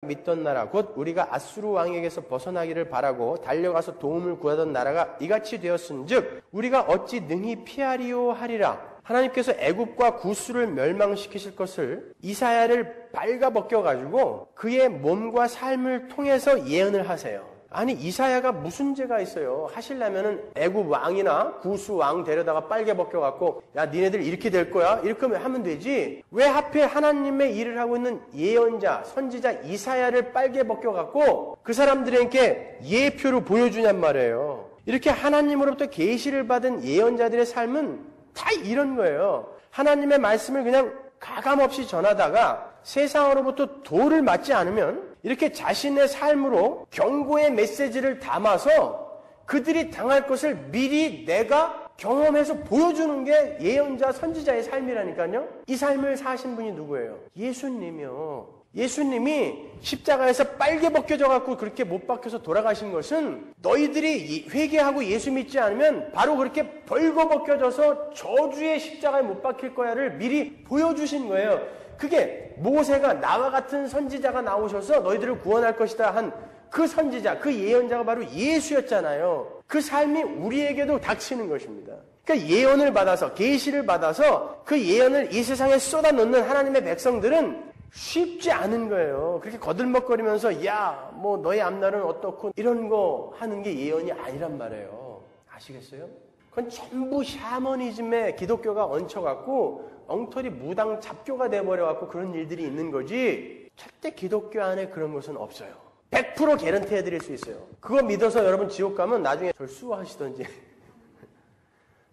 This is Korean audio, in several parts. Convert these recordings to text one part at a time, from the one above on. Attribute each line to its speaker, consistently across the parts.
Speaker 1: 믿던 나라 곧 우리가 아수르 왕에게서 벗어나기를 바라고 달려가서 도움을 구하던 나라가 이같이 되었은즉 우리가 어찌 능히 피하리요 하리라. 하나님께서 애굽과 구스를 멸망시키실 것을 이사야를 빨가벗겨가지고 그의 몸과 삶을 통해서 예언을 하세요. 아니 이사야가 무슨 죄가 있어요? 하시려면은 애굽 왕이나 구스 왕 데려다가 빨개 벗겨갖고 야 니네들 이렇게 될 거야? 이렇게 하면 되지. 왜 하필 하나님의 일을 하고 있는 예언자, 선지자 이사야를 빨개 벗겨갖고 그 사람들에게 예표를 보여주냔 말이에요. 이렇게 하나님으로부터 계시를 받은 예언자들의 삶은 다 이런 거예요. 하나님의 말씀을 그냥 가감없이 전하다가 세상으로부터 도를 맞지 않으면 이렇게 자신의 삶으로 경고의 메시지를 담아서 그들이 당할 것을 미리 내가 경험해서 보여주는 게 예언자, 선지자의 삶이라니까요. 이 삶을 사신 분이 누구예요? 예수님이요. 예수님이 십자가에서 빨개 벗겨져 갖고 그렇게 못 박혀서 돌아가신 것은 너희들이 회개하고 예수 믿지 않으면 바로 그렇게 벌거 벗겨져서 저주의 십자가에 못 박힐 거야를 미리 보여주신 거예요. 그게 모세가 나와 같은 선지자가 나오셔서 너희들을 구원할 것이다 한 그 선지자, 그 예언자가 바로 예수였잖아요. 그 삶이 우리에게도 닥치는 것입니다. 그러니까 예언을 받아서, 계시를 받아서 그 예언을 이 세상에 쏟아놓는 하나님의 백성들은 쉽지 않은 거예요. 그렇게 거들먹거리면서 야, 뭐 너의 앞날은 어떻고 이런 거 하는 게 예언이 아니란 말이에요. 아시겠어요? 그건 전부 샤머니즘에 기독교가 얹혀갖고 엉터리 무당 잡교가 돼버려갖고 그런 일들이 있는 거지 절대 기독교 안에 그런 것은 없어요. 100% 개런티 해드릴 수 있어요. 그거 믿어서 여러분 지옥 가면 나중에 절 수호하시던지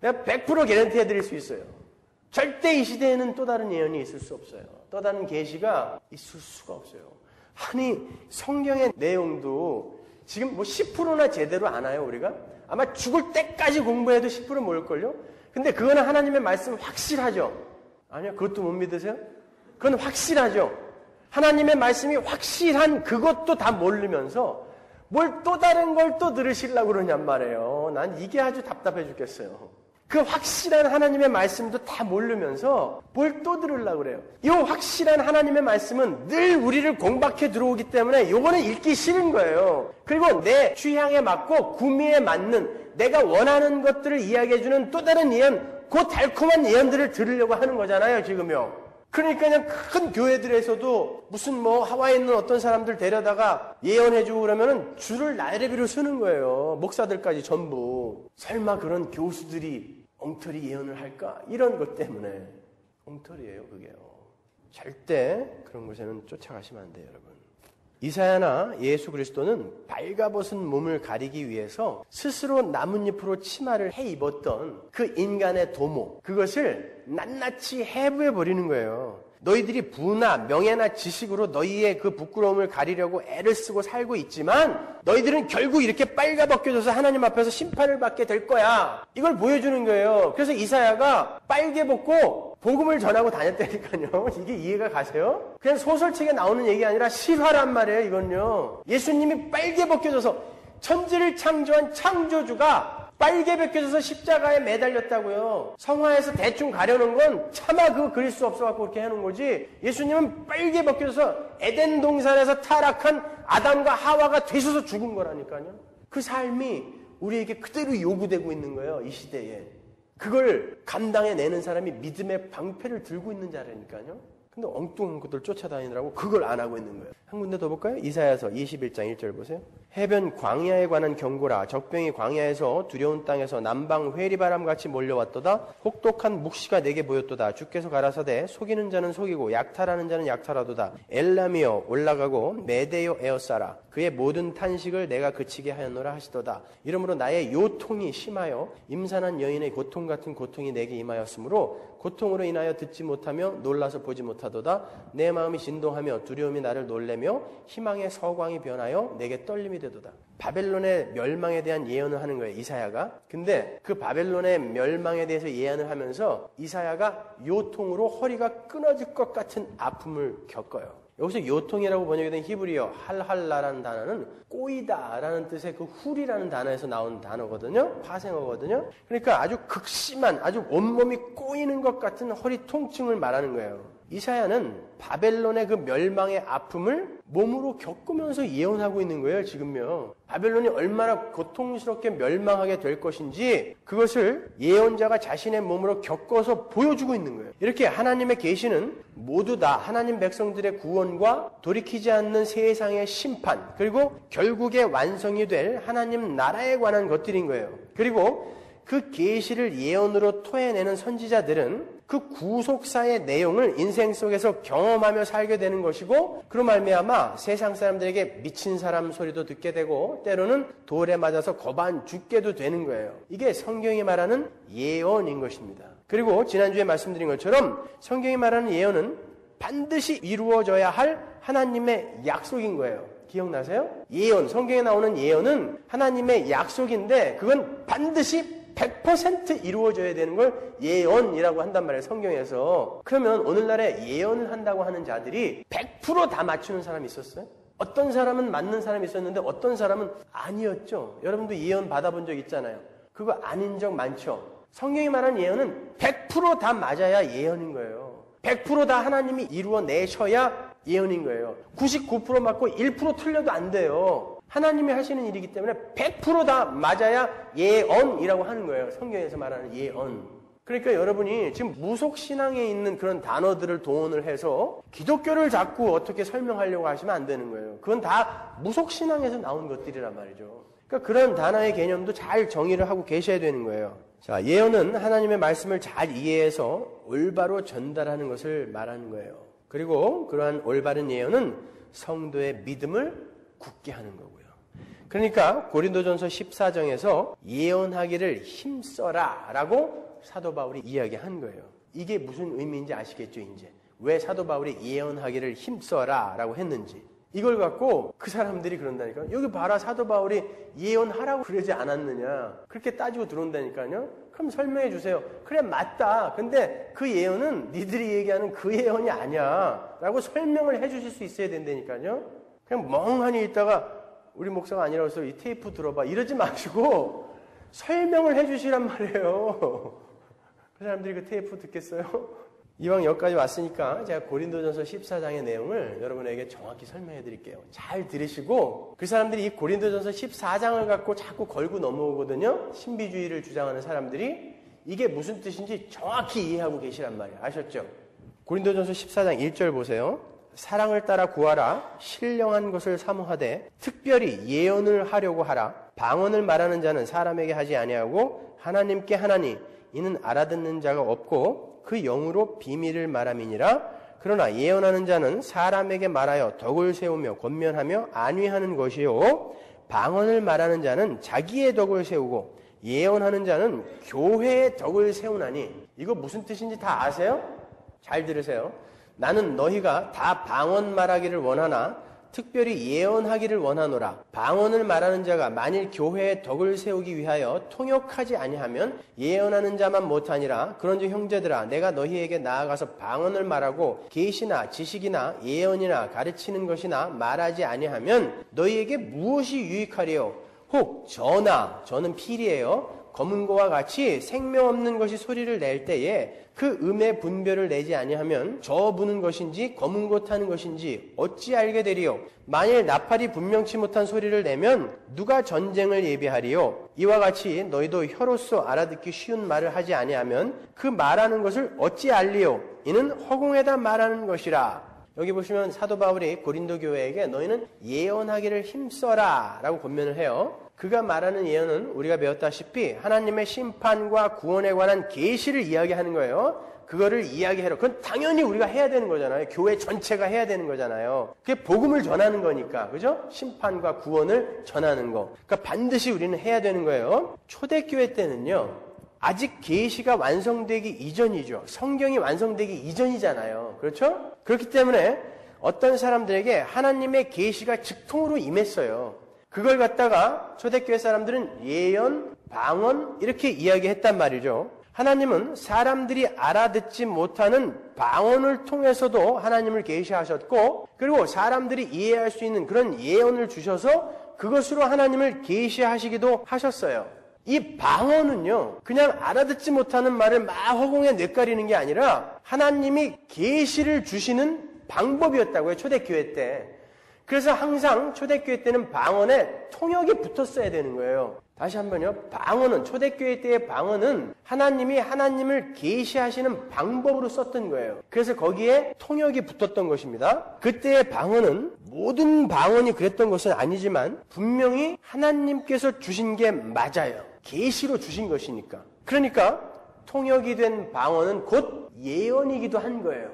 Speaker 1: 내가 100% 개런티 해드릴 수 있어요. 절대 이 시대에는 또 다른 예언이 있을 수 없어요. 또 다른 계시가 있을 수가 없어요. 아니 성경의 내용도 지금 뭐 10%나 제대로 안 와요 우리가? 아마 죽을 때까지 공부해도 10% 모일걸요? 근데 그거는 하나님의 말씀 확실하죠? 아니요 그것도 못 믿으세요? 그건 확실하죠? 하나님의 말씀이 확실한 그것도 다 모르면서 뭘 또 다른 걸 또 들으시려고 그러냔 말이에요. 난 이게 아주 답답해 죽겠어요. 그 확실한 하나님의 말씀도 다 모르면서 뭘 또 들으려고 그래요. 이 확실한 하나님의 말씀은 늘 우리를 공박해 들어오기 때문에 요거는 읽기 싫은 거예요. 그리고 내 취향에 맞고 구미에 맞는 내가 원하는 것들을 이야기해주는 또 다른 예언, 그 달콤한 예언들을 들으려고 하는 거잖아요, 지금요. 그러니까 그냥 큰 교회들에서도 무슨 뭐 하와이에 있는 어떤 사람들 데려다가 예언해주고 그러면은 줄을 나래비로 서는 거예요. 목사들까지 전부. 설마 그런 교수들이 엉터리 예언을 할까? 이런 것 때문에. 엉터리예요, 그게요. 절대 그런 곳에는 쫓아가시면 안 돼요, 여러분. 이사야나 예수 그리스도는 발가벗은 몸을 가리기 위해서 스스로 나뭇잎으로 치마를 해 입었던 그 인간의 도모, 그것을 낱낱이 해부해버리는 거예요. 너희들이 부나 명예나 지식으로 너희의 그 부끄러움을 가리려고 애를 쓰고 살고 있지만 너희들은 결국 이렇게 빨가벗겨져서 하나님 앞에서 심판을 받게 될 거야. 이걸 보여주는 거예요. 그래서 이사야가 빨개 벗고 복음을 전하고 다녔다니까요. 이게 이해가 가세요? 그냥 소설책에 나오는 얘기 아니라 실화란 말이에요. 이건요. 예수님이 빨개 벗겨져서 천지를 창조한 창조주가 빨개 벗겨져서 십자가에 매달렸다고요. 성화에서 대충 가려는 건 차마 그거 그릴 수 없어갖고 그렇게 해놓은 거지. 예수님은 빨개 벗겨져서 에덴 동산에서 타락한 아담과 하와가 되셔서 죽은 거라니까요. 그 삶이 우리에게 그대로 요구되고 있는 거예요. 이 시대에. 그걸 감당해내는 사람이 믿음의 방패를 들고 있는 자라니까요. 근데 엉뚱한 것들 쫓아다니느라고 그걸 안 하고 있는 거예요. 한 군데 더 볼까요? 이사야서 21장 1절 보세요. 해변 광야에 관한 경고라. 적병이 광야에서 두려운 땅에서 남방 회리바람같이 몰려왔도다. 혹독한 묵시가 내게 보였도다. 주께서 가라사대 속이는 자는 속이고 약탈하는 자는 약탈하도다. 엘람이여 올라가고 메대여 에어싸라. 그의 모든 탄식을 내가 그치게 하였노라 하시도다. 이러므로 나의 요통이 심하여 임산한 여인의 고통 같은 고통이 내게 임하였으므로 고통으로 인하여 듣지 못하며 놀라서 보지 못하도다. 내 마음이 진동하며 두려움이 나를 놀래며 희망의 서광이 변하여 내게 떨림이 되도다. 바벨론의 멸망에 대한 예언을 하는 거예요, 이사야가. 근데 그 바벨론의 멸망에 대해서 예언을 하면서 이사야가 요통으로 허리가 끊어질 것 같은 아픔을 겪어요. 여기서 요통이라고 번역이 된 히브리어 할할라라는 단어는 꼬이다라는 뜻의 그 훌이라는 단어에서 나온 단어거든요. 파생어거든요. 그러니까 아주 극심한, 아주 온몸이 꼬이는 것 같은 허리 통증을 말하는 거예요. 이사야는 바벨론의 그 멸망의 아픔을 몸으로 겪으면서 예언하고 있는 거예요, 지금요. 바벨론이 얼마나 고통스럽게 멸망하게 될 것인지 그것을 예언자가 자신의 몸으로 겪어서 보여주고 있는 거예요. 이렇게 하나님의 계시는 모두 다 하나님 백성들의 구원과 돌이키지 않는 세상의 심판, 그리고 결국에 완성이 될 하나님 나라에 관한 것들인 거예요. 그리고 그 계시를 예언으로 토해내는 선지자들은 그 구속사의 내용을 인생 속에서 경험하며 살게 되는 것이고, 그로 말미암아 세상 사람들에게 미친 사람 소리도 듣게 되고 때로는 돌에 맞아서 거반 죽게도 되는 거예요. 이게 성경이 말하는 예언인 것입니다. 그리고 지난주에 말씀드린 것처럼 성경이 말하는 예언은 반드시 이루어져야 할 하나님의 약속인 거예요. 기억나세요? 예언, 성경에 나오는 예언은 하나님의 약속인데 그건 반드시 100% 이루어져야 되는 걸 예언이라고 한단 말이에요, 성경에서. 그러면 오늘날에 예언을 한다고 하는 자들이 100% 다 맞추는 사람이 있었어요? 어떤 사람은 맞는 사람이 있었는데 어떤 사람은 아니었죠. 여러분도 예언 받아본 적 있잖아요. 그거 아닌 적 많죠. 성경이 말하는 예언은 100% 다 맞아야 예언인 거예요. 100% 다 하나님이 이루어내셔야 예언인 거예요. 99% 맞고 1% 틀려도 안 돼요. 하나님이 하시는 일이기 때문에 100% 다 맞아야 예언이라고 하는 거예요. 성경에서 말하는 예언. 그러니까 여러분이 지금 무속신앙에 있는 그런 단어들을 동원을 해서 기독교를 자꾸 어떻게 설명하려고 하시면 안 되는 거예요. 그건 다 무속신앙에서 나온 것들이란 말이죠. 그러니까 그런 단어의 개념도 잘 정의를 하고 계셔야 되는 거예요. 자, 예언은 하나님의 말씀을 잘 이해해서 올바로 전달하는 것을 말하는 거예요. 그리고 그러한 올바른 예언은 성도의 믿음을 굳게 하는 거고요. 그러니까 고린도전서 14장에서 예언하기를 힘써라 라고 사도 바울이 이야기한 거예요. 이게 무슨 의미인지 아시겠죠, 이제? 왜 사도 바울이 예언하기를 힘써라 라고 했는지. 이걸 갖고 그 사람들이 그런다니까요. 여기 봐라, 사도 바울이 예언하라고 그러지 않았느냐. 그렇게 따지고 들어온다니까요. 그럼 설명해 주세요. 그래, 맞다. 근데 그 예언은 니들이 얘기하는 그 예언이 아니야 라고 설명을 해 주실 수 있어야 된다니까요. 그냥 멍하니 있다가 우리 목사가 아니라고 해서 이 테이프 들어봐 이러지 마시고 설명을 해 주시란 말이에요. 그 사람들이 그 테이프 듣겠어요? 이왕 여기까지 왔으니까 제가 고린도전서 14장의 내용을 여러분에게 정확히 설명해 드릴게요. 잘 들으시고, 그 사람들이 이 고린도전서 14장을 갖고 자꾸 걸고 넘어오거든요. 신비주의를 주장하는 사람들이. 이게 무슨 뜻인지 정확히 이해하고 계시란 말이에요. 아셨죠? 고린도전서 14장 1절 보세요. 사랑을 따라 구하라. 신령한 것을 사모하되 특별히 예언을 하려고 하라. 방언을 말하는 자는 사람에게 하지 아니하고 하나님께 하나니 이는 알아듣는 자가 없고 그 영으로 비밀을 말함이니라. 그러나 예언하는 자는 사람에게 말하여 덕을 세우며 권면하며 안위하는 것이요 방언을 말하는 자는 자기의 덕을 세우고 예언하는 자는 교회의 덕을 세우나니. 이거 무슨 뜻인지 다 아세요? 잘 들으세요. 나는 너희가 다 방언 말하기를 원하나 특별히 예언하기를 원하노라. 방언을 말하는 자가 만일 교회의 덕을 세우기 위하여 통역하지 아니하면 예언하는 자만 못하니라. 그런즉 형제들아, 내가 너희에게 나아가서 방언을 말하고 계시나 지식이나 예언이나 가르치는 것이나 말하지 아니하면 너희에게 무엇이 유익하리요? 혹 저나, 저는 필이에요. 검은 고와 같이 생명 없는 것이 소리를 낼 때에 그 음의 분별을 내지 아니하면 저 부는 것인지 검은 고 타는 것인지 어찌 알게 되리요? 만일 나팔이 분명치 못한 소리를 내면 누가 전쟁을 예비하리요? 이와 같이 너희도 혀로서 알아듣기 쉬운 말을 하지 아니하면 그 말하는 것을 어찌 알리요? 이는 허공에다 말하는 것이라. 여기 보시면 사도 바울이 고린도 교회에게 너희는 예언하기를 힘써라 라고 권면을 해요. 그가 말하는 예언은 우리가 배웠다시피 하나님의 심판과 구원에 관한 계시를 이야기하는 거예요. 그거를 이야기해라. 그건 당연히 우리가 해야 되는 거잖아요. 교회 전체가 해야 되는 거잖아요. 그게 복음을 전하는 거니까. 그죠? 심판과 구원을 전하는 거. 그러니까 반드시 우리는 해야 되는 거예요. 초대교회 때는요. 아직 계시가 완성되기 이전이죠. 성경이 완성되기 이전이잖아요. 그렇죠? 그렇기 때문에 어떤 사람들에게 하나님의 계시가 직통으로 임했어요. 그걸 갖다가 초대교회 사람들은 예언, 방언 이렇게 이야기했단 말이죠. 하나님은 사람들이 알아듣지 못하는 방언을 통해서도 하나님을 계시하셨고, 그리고 사람들이 이해할 수 있는 그런 예언을 주셔서 그것으로 하나님을 계시하시기도 하셨어요. 이 방언은요, 그냥 알아듣지 못하는 말을 막 허공에 내까리는 게 아니라 하나님이 계시를 주시는 방법이었다고요, 초대교회 때. 그래서 항상 초대교회 때는 방언에 통역이 붙었어야 되는 거예요. 다시 한번요. 방언은, 초대교회 때의 방언은 하나님이 하나님을 계시하시는 방법으로 썼던 거예요. 그래서 거기에 통역이 붙었던 것입니다. 그때의 방언은 모든 방언이 그랬던 것은 아니지만 분명히 하나님께서 주신 게 맞아요. 계시로 주신 것이니까. 그러니까 통역이 된 방언은 곧 예언이기도 한 거예요.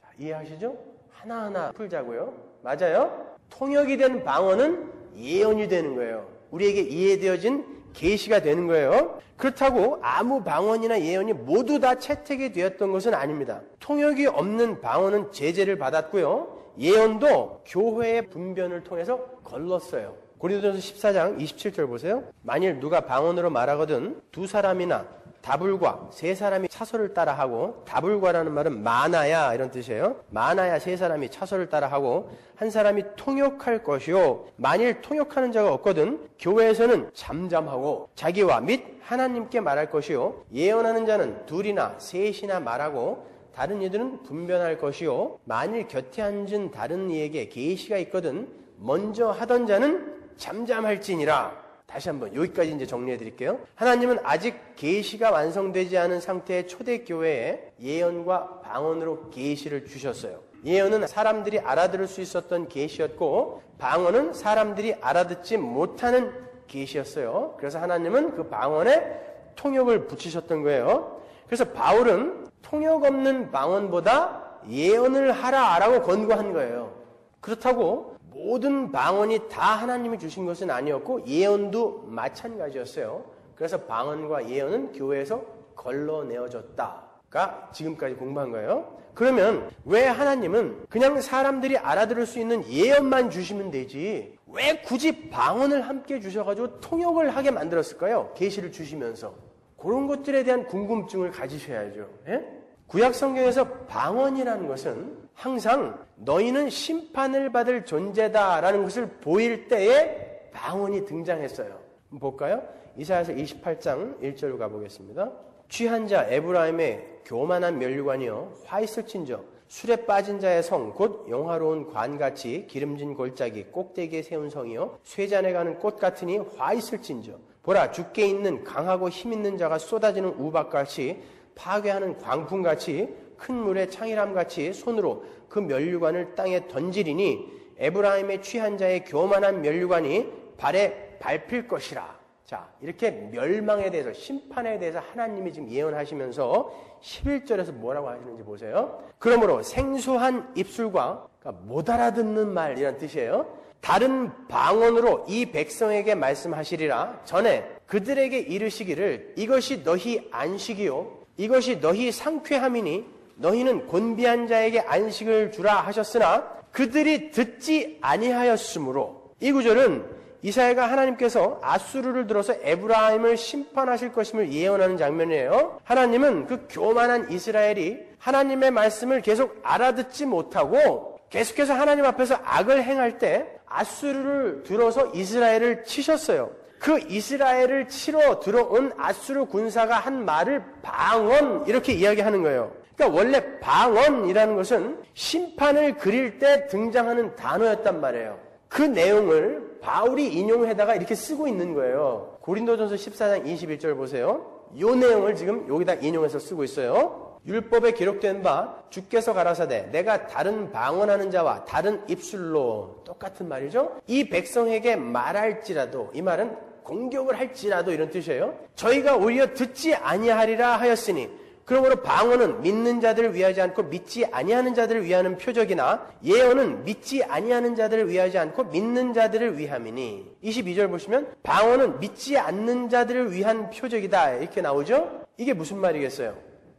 Speaker 1: 자, 이해하시죠? 하나하나 풀자고요. 맞아요? 통역이 된 방언은 예언이 되는 거예요. 우리에게 이해되어진 계시가 되는 거예요. 그렇다고 아무 방언이나 예언이 모두 다 채택이 되었던 것은 아닙니다. 통역이 없는 방언은 제재를 받았고요. 예언도 교회의 분변을 통해서 걸렀어요. 고린도전서 14장 27절 보세요. 만일 누가 방언으로 말하거든 두 사람이나 다불과 세 사람이 차소를 따라하고, 다불과라는 말은 많아야 이런 뜻이에요. 많아야 세 사람이 차소를 따라하고 한 사람이 통역할 것이요, 만일 통역하는 자가 없거든 교회에서는 잠잠하고 자기와 및 하나님께 말할 것이요, 예언하는 자는 둘이나 셋이나 말하고 다른 이들은 분변할 것이요, 만일 곁에 앉은 다른 이에게 계시가 있거든 먼저 하던 자는 잠잠할지니라. 다시 한번 여기까지 이제 정리해 드릴게요. 하나님은 아직 계시가 완성되지 않은 상태의 초대교회에 예언과 방언으로 계시를 주셨어요. 예언은 사람들이 알아들을 수 있었던 계시였고, 방언은 사람들이 알아듣지 못하는 계시였어요. 그래서 하나님은 그 방언에 통역을 붙이셨던 거예요. 그래서 바울은 통역 없는 방언보다 예언을 하라라고 권고한 거예요. 그렇다고 모든 방언이 다 하나님이 주신 것은 아니었고 예언도 마찬가지였어요. 그래서 방언과 예언은 교회에서 걸러내어졌다가 지금까지 공부한 거예요. 그러면 왜 하나님은 그냥 사람들이 알아들을 수 있는 예언만 주시면 되지 왜 굳이 방언을 함께 주셔가지고 통역을 하게 만들었을까요? 계시를 주시면서. 그런 것들에 대한 궁금증을 가지셔야죠. 예? 구약 성경에서 방언이라는 것은 항상 너희는 심판을 받을 존재다라는 것을 보일 때에 방언이 등장했어요. 한번 볼까요? 이사야서 28장 1절로 가보겠습니다. 취한 자 에브라임의 교만한 면류관이여 화 있을진저 술에 빠진 자의 성 곧 영화로운 관같이 기름진 골짜기 꼭대기에 세운 성이여 쇠잔에 가는 꽃 같으니 화 있을진저 보라 죽게 있는 강하고 힘 있는 자가 쏟아지는 우박같이 파괴하는 광풍같이 큰 물의 창이람같이 손으로 그 면류관을 땅에 던지리니 에브라임의 취한 자의 교만한 면류관이 발에 밟힐 것이라. 자, 이렇게 멸망에 대해서 심판에 대해서 하나님이 지금 예언하시면서 11절에서 뭐라고 하시는지 보세요. 그러므로 생소한 입술과 그러니까 못 알아듣는 말이라는 뜻이에요. 다른 방언으로 이 백성에게 말씀하시리라. 전에 그들에게 이르시기를 이것이 너희 안식이요 이것이 너희 상쾌함이니 너희는 곤비한 자에게 안식을 주라 하셨으나 그들이 듣지 아니하였으므로. 이 구절은 이사야가 하나님께서 아수르를 들어서 에브라임을 심판하실 것임을 예언하는 장면이에요. 하나님은 그 교만한 이스라엘이 하나님의 말씀을 계속 알아듣지 못하고 계속해서 하나님 앞에서 악을 행할 때 아수르를 들어서 이스라엘을 치셨어요. 그 이스라엘을 치러 들어온 아수르 군사가 한 말을 방언 이렇게 이야기하는 거예요. 그러니까 원래 방언이라는 것은 심판을 그릴 때 등장하는 단어였단 말이에요. 그 내용을 바울이 인용해다가 이렇게 쓰고 있는 거예요. 고린도전서 14장 21절 보세요. 이 내용을 지금 여기다 인용해서 쓰고 있어요. 율법에 기록된 바 주께서 가라사대 내가 다른 방언하는 자와 다른 입술로 똑같은 말이죠. 이 백성에게 말할지라도 이 말은 공격을 할지라도 이런 뜻이에요. 저희가 오히려 듣지 아니하리라 하였으니 그러므로 방언은 믿는 자들을 위하지 않고 믿지 아니하는 자들을 위하는 표적이나 예언은 믿지 아니하는 자들을 위하지 않고 믿는 자들을 위함이니 22절 보시면 방언은 믿지 않는 자들을 위한 표적이다 이렇게 나오죠. 이게 무슨 말이겠어요?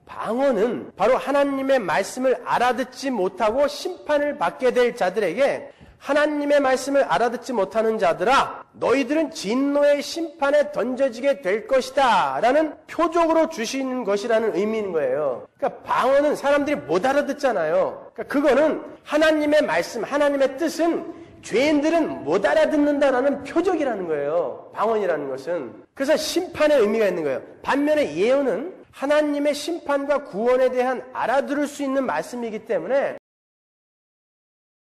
Speaker 1: 방언은 바로 하나님의 말씀을 알아듣지 못하고 심판을 받게 될 자들에게 하나님의 말씀을 알아듣지 못하는 자들아 너희들은 진노의 심판에 던져지게 될 것이다 라는 표적으로 주시는 것이라는 의미인 거예요. 그러니까 방언은 사람들이 못 알아듣잖아요. 그러니까 그거는 하나님의 말씀, 하나님의 뜻은 죄인들은 못 알아듣는다라는 표적이라는 거예요. 방언이라는 것은. 그래서 심판의 의미가 있는 거예요. 반면에 예언은 하나님의 심판과 구원에 대한 알아들을 수 있는 말씀이기 때문에